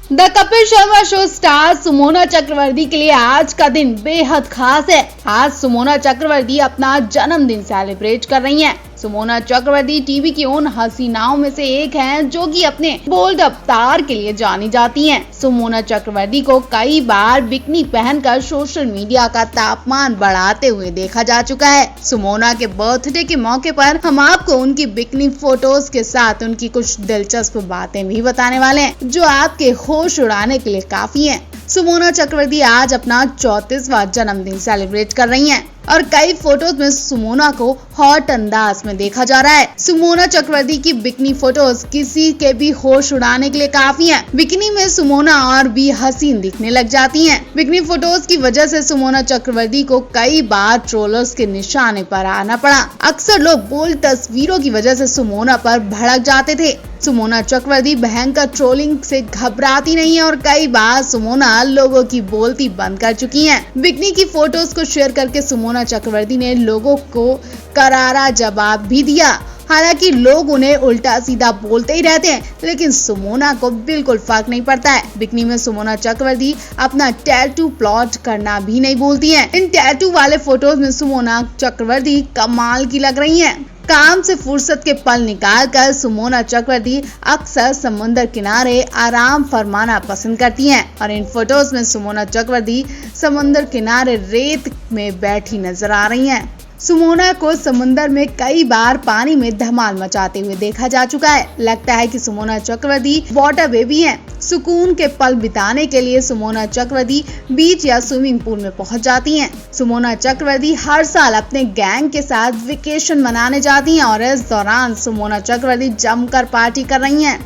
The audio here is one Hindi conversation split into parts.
The Kapil Sharma show star Sumona Chakraborty के लिए आज का दिन बेहद खास है। आज सुमोना चक्रवर्ती अपना जन्मदिन सेलिब्रेट कर रही हैं। सुमोना चक्रवर्ती टीवी की उन हसीनाओं में से एक हैं जो कि अपने बोल्ड अवतार के लिए जानी जाती हैं। सुमोना चक्रवर्ती को कई बार बिकनी पहनकर सोशल मीडिया का तापमान बढ़ाते हुए देखा जा चुका है। सुमोना के बर्थडे के मौके पर हम आपको उनकी बिकनी फोटोज के साथ उनकी कुछ दिलचस्प बातें भी बताने वाले हैं जो आपके होश उड़ाने के लिए काफी हैं। सुमोना चक्रवर्ती आज अपना 34वां जन्मदिन सेलिब्रेट कर रही हैं और कई फोटोज में सुमोना को हॉट अंदाज में देखा जा रहा है। सुमोना चक्रवर्ती की बिकनी फोटोज किसी के भी होश उड़ाने के लिए काफी हैं। बिकनी में सुमोना और भी हसीन दिखने लग जाती हैं। बिकनी फोटोज की वजह से सुमोना चक्रवर्ती को कई बार ट्रोलर्स के निशाने पर आना पड़ा। अक्सर लोग बोल्ड तस्वीरों की वजह से सुमोना पर भड़क जाते थे। सुमोना चक्रवर्ती भयंकर ट्रोलिंग से घबराती नहीं है और कई बार सुमोना लोगों की बोलती बंद कर चुकी हैं। बिकनी की फोटोज को शेयर करके सुमोना चक्रवर्ती ने लोगों को करारा जवाब भी दिया। हालांकि लोग उन्हें उल्टा सीधा बोलते ही रहते हैं, लेकिन सुमोना को बिल्कुल फर्क नहीं पड़ता है। बिकनी में सुमोना चक्रवर्ती अपना टैटू प्लॉट करना भी नहीं भूलती हैं। इन टैटू वाले फोटोज में सुमोना चक्रवर्ती कमाल की लग रही हैं। काम से फुर्सत के पल निकालकर सुमोना चक्रवर्ती अक्सर समुद्र किनारे आराम फरमाना पसंद करती हैं और इन फोटोज में सुमोना चक्रवर्ती समुद्र किनारे रेत में बैठी नजर आ रही हैं। सुमोना को समुद्र में कई बार पानी में धमाल मचाते हुए देखा जा चुका है। लगता है कि सुमोना चक्रवर्ती वाटर बेबी हैं। सुकून के पल बिताने के लिए सुमोना चक्रवर्ती बीच या स्विमिंग पूल में पहुंच जाती हैं। सुमोना चक्रवर्ती हर साल अपने गैंग के साथ वेकेशन मनाने जाती हैं और इस दौरान सुमोना चक्रवर्ती जमकर पार्टी कर रही हैं।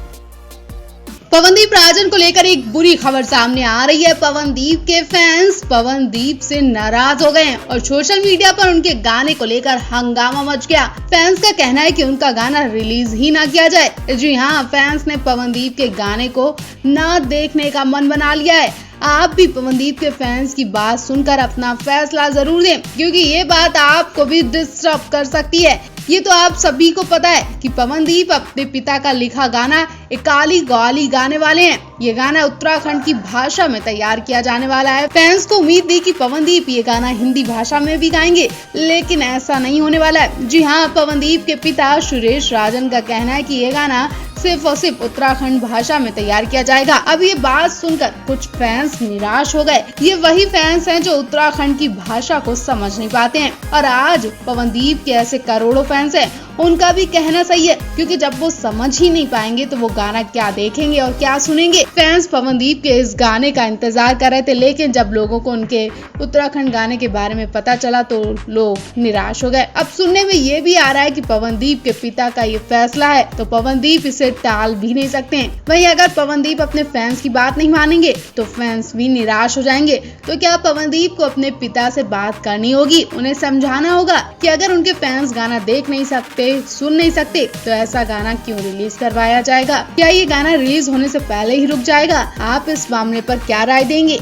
पवनदीप राजन को लेकर एक बुरी खबर सामने आ रही है। पवनदीप के फैंस पवनदीप से नाराज हो गए हैं और सोशल मीडिया पर उनके गाने को लेकर हंगामा मच गया। फैंस का कहना है कि उनका गाना रिलीज ही ना किया जाए। जी हाँ, फैंस ने पवनदीप के गाने को ना देखने का मन बना लिया है। आप भी पवनदीप के फैंस की बात सुनकर अपना फैसला जरूर दें, क्योंकि ये बात आपको भी डिस्टर्ब कर सकती है। ये तो आप सभी को पता है कि पवनदीप अपने पिता का लिखा गाना एकाली गवाली गाने वाले हैं। ये गाना उत्तराखंड की भाषा में तैयार किया जाने वाला है। फैंस को उम्मीद थी कि पवनदीप ये गाना हिंदी भाषा में भी गाएंगे, लेकिन ऐसा नहीं होने वाला है। जी हाँ, पवनदीप के पिता सुरेश राजन का कहना है कि ये गाना सिर्फ और सिर्फ उत्तराखंड भाषा में तैयार किया जाएगा। अब ये बात सुनकर कुछ फैंस निराश हो गए। ये वही फैंस हैं जो उत्तराखंड की भाषा को समझ नहीं पाते हैं और आज पवनदीप के ऐसे करोड़ों फैंस हैं। उनका भी कहना सही है, क्योंकि जब वो समझ ही नहीं पाएंगे तो वो गाना क्या देखेंगे और क्या सुनेंगे। फैंस पवनदीप के इस गाने का इंतजार कर रहे थे, लेकिन जब लोगों को उनके उत्तराखंड गाने के बारे में पता चला तो लोग निराश हो गए। अब सुनने में ये भी आ रहा है कि पवनदीप के पिता का ये फैसला है तो पवनदीप इसे टाल भी नहीं सकते हैं। वहीं अगर पवनदीप अपने फैंस की बात नहीं मानेंगे तो फैंस भी निराश हो जाएंगे। तो क्या पवनदीप को अपने पिता से बात करनी होगी, उन्हें समझाना होगा कि अगर उनके फैंस गाना देख नहीं सकते, सुन नहीं सकते तो ऐसा गाना क्यों रिलीज करवाया जाएगा? क्या ये गाना रिलीज होने से पहले ही रुक जाएगा? आप इस मामले पर क्या राय देंगे?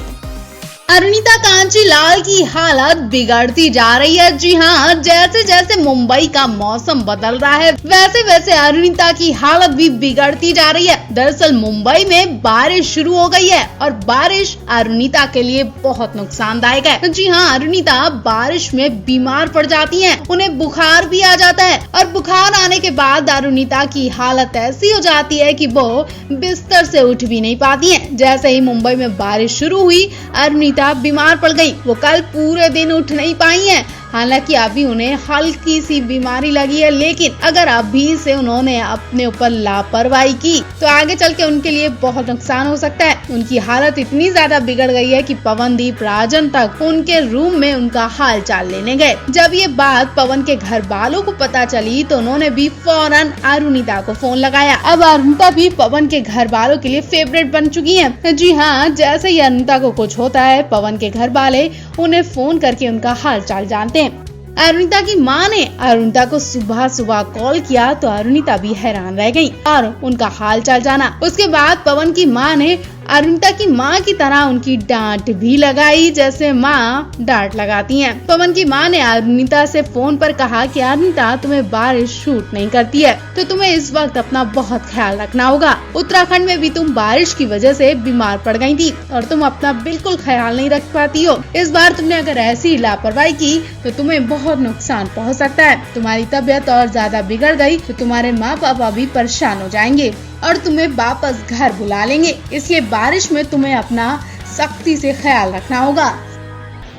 अरुणिता कांचीलाल की हालत बिगड़ती जा रही है। जी हाँ, जैसे जैसे मुंबई का मौसम बदल रहा है वैसे वैसे अरुणिता की हालत भी बिगड़ती जा रही है। दरअसल मुंबई में बारिश शुरू हो गई है और बारिश अरुणिता के लिए बहुत नुकसानदायक है। जी हाँ, अरुणिता बारिश में बीमार पड़ जाती हैं, उन्हें बुखार भी आ जाता है और बुखार आने के बाद अरुणिता की हालत ऐसी हो जाती है कि वो बिस्तर से उठ भी नहीं पाती है। जैसे ही मुंबई में बारिश शुरू हुई अरुणिता बीमार पड़ गई। वो कल पूरे दिन उठ नहीं पाई हैं। हालांकि अभी उन्हें हल्की सी बीमारी लगी है, लेकिन अगर अभी से उन्होंने अपने ऊपर लापरवाही की तो आगे चल के उनके लिए बहुत नुकसान हो सकता है। उनकी हालत इतनी ज्यादा बिगड़ गई है कि पवनदीप राजन तक उनके रूम में उनका हाल चाल लेने गए। जब ये बात पवन के घर वालों को पता चली तो उन्होंने भी फौरन अरुणिता को फोन लगाया। अब अरुणिता भी पवन के घर वालों के लिए फेवरेट बन चुकी है। जी हाँ, जैसे ही अरुणिता को कुछ होता है पवन के घर वाले उन्हें फोन करके उनका हाल चाल जानते हैं। अरुणिता की माँ ने अरुणिता को सुबह सुबह कॉल किया तो अरुणिता भी हैरान रह गई और उनका हाल चाल जाना। उसके बाद पवन की माँ ने अरुणिता की माँ की तरह उनकी डांट भी लगाई जैसे माँ डांट लगाती हैं। पवन की माँ ने अरुणिता से फोन पर कहा कि अरुणिता, तुम्हें बारिश शूट नहीं करती है तो तुम्हें इस वक्त अपना बहुत ख्याल रखना होगा। उत्तराखंड में भी तुम बारिश की वजह से बीमार पड़ गई थी और तुम अपना बिल्कुल ख्याल नहीं रख पाती हो। इस बार तुमने अगर ऐसी लापरवाही की तो तुम्हें बहुत नुकसान पहुंच सकता है। तुम्हारी तबीयत और ज्यादा बिगड़ गई तो तुम्हारे माँ पापा भी परेशान हो जाएंगे और तुम्हें वापस घर बुला लेंगे। इसलिए बारिश में तुम्हें अपना सख्ती से ख्याल रखना होगा।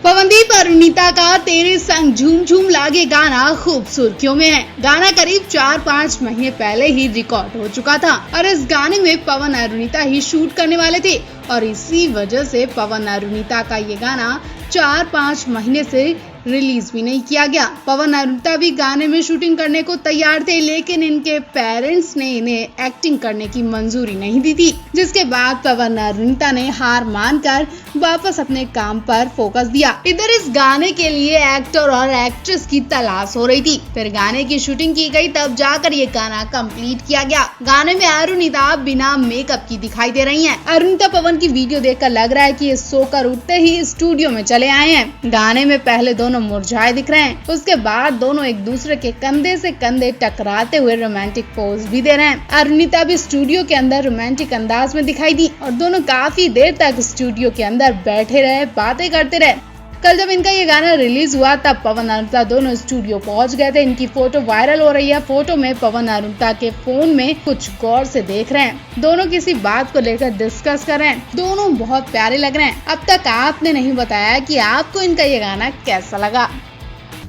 पवनदीप अरुणिता का तेरे संग झूम झूम लागे गाना खूब सुर्खियों में है। गाना करीब 4-5 महीने पहले ही रिकॉर्ड हो चुका था और इस गाने में पवन अरुणिता ही शूट करने वाले थे और इसी वजह से पवन अरुणिता का ये गाना 4-5 महीने से रिलीज भी नहीं किया गया। पवन अरुणिता भी गाने में शूटिंग करने को तैयार थे, लेकिन इनके पेरेंट्स ने इन्हें एक्टिंग करने की मंजूरी नहीं दी थी, जिसके बाद पवन अरुणिता ने हार मानकर वापस अपने काम पर फोकस दिया। इधर इस गाने के लिए एक्टर और एक्ट्रेस की तलाश हो रही थी। फिर गाने की शूटिंग की गई, तब जाकर ये गाना कंप्लीट किया गया। गाने में अरुणिता बिना मेकअप की दिखाई दे रही हैं। अरुणिता पवन की वीडियो देखकर लग रहा है कि ये सोकर उठते ही स्टूडियो में चले आए हैं। गाने में पहले दोनों मुरझाए दिख रहे हैं, उसके बाद दोनों एक दूसरे के कंधे से कंधे टकराते हुए रोमांटिक पोज भी दे रहे हैं। अरुणिता भी स्टूडियो के अंदर रोमांटिक अंदाज में दिखाई दी और दोनों काफी देर तक स्टूडियो के अंदर बैठे रहे, बातें करते रहे। कल जब इनका ये गाना रिलीज हुआ तब पवन अरुणिता दोनों स्टूडियो पहुंच गए थे। इनकी फोटो वायरल हो रही है। फोटो में पवन अरुणिता के फोन में कुछ गौर से देख रहे हैं। दोनों किसी बात को लेकर डिस्कस कर रहे हैं। दोनों बहुत प्यारे लग रहे हैं। अब तक आपने नहीं बताया कि आपको इनका ये गाना कैसा लगा।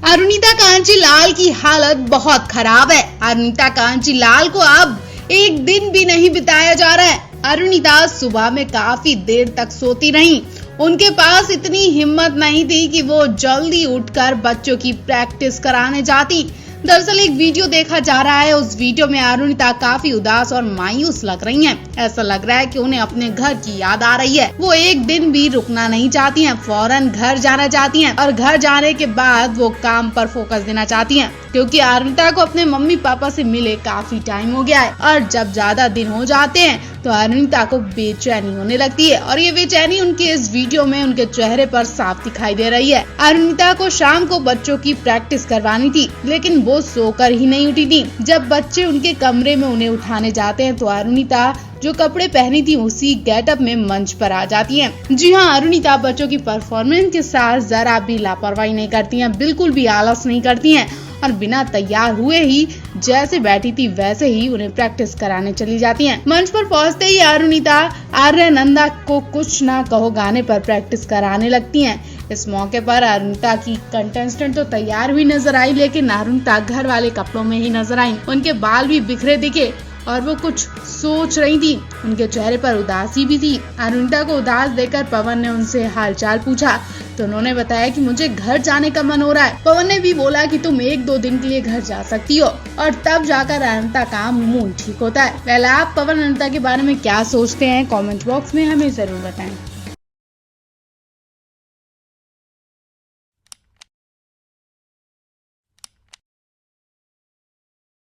अरुणिता कांचीलाल की हालत बहुत खराब है। अरुणिता कांचीलाल को अब एक दिन भी नहीं बिताया जा रहा है। अरुणिता सुबह में काफी देर तक सोती रही। उनके पास इतनी हिम्मत नहीं थी कि वो जल्दी उठकर बच्चों की प्रैक्टिस कराने जाती। दरअसल एक वीडियो देखा जा रहा है, उस वीडियो में अरुणिता काफी उदास और मायूस लग रही हैं। ऐसा लग रहा है कि उन्हें अपने घर की याद आ रही है। वो एक दिन भी रुकना नहीं चाहती हैं, फौरन घर जाना चाहती हैं और घर जाने के बाद वो काम पर फोकस देना चाहती हैं, क्योंकि अरुणिता को अपने मम्मी पापा से मिले काफी टाइम हो गया है और जब ज्यादा दिन हो जाते हैं तो अरुणिता को बेचैनी होने लगती है और ये बेचैनी उनके इस वीडियो में उनके चेहरे पर साफ दिखाई दे रही है। अरुणिता को शाम को बच्चों की प्रैक्टिस करवानी थी, लेकिन वो सोकर ही नहीं उठी थी। जब बच्चे उनके कमरे में उन्हें उठाने जाते हैं तो अरुणिता जो कपड़े पहनी थी उसी गेटअप में मंच पर आ जाती हैं। जी हाँ, अरुणिता बच्चों की परफॉर्मेंस के साथ जरा भी लापरवाही नहीं करती हैं, बिल्कुल भी आलस नहीं करती हैं और बिना तैयार हुए ही जैसे बैठी थी वैसे ही उन्हें प्रैक्टिस कराने चली जाती हैं। मंच पर पहुंचते ही अरुणिता आर्यनंदा को कुछ ना कहो गाने पर प्रैक्टिस कराने लगती हैं। इस मौके पर अरुणिता की कंटेस्टेंट तो तैयार हुई नजर आई, लेकिन अरुणिता घर वाले कपड़ों में ही नजर आई। उनके बाल भी बिखरे दिखे और वो कुछ सोच रही थी। उनके चेहरे पर उदासी भी थी। अरुणिता को उदास देखकर पवन ने उनसे हालचाल पूछा तो उन्होंने बताया कि मुझे घर जाने का मन हो रहा है। पवन ने भी बोला कि तुम 1-2 दिन के लिए घर जा सकती हो और तब जाकर अरुणिता का मूड ठीक होता है। पहले आप पवन अरुणिता के बारे में क्या सोचते हैं, कमेंट बॉक्स में हमें जरूर बताएं।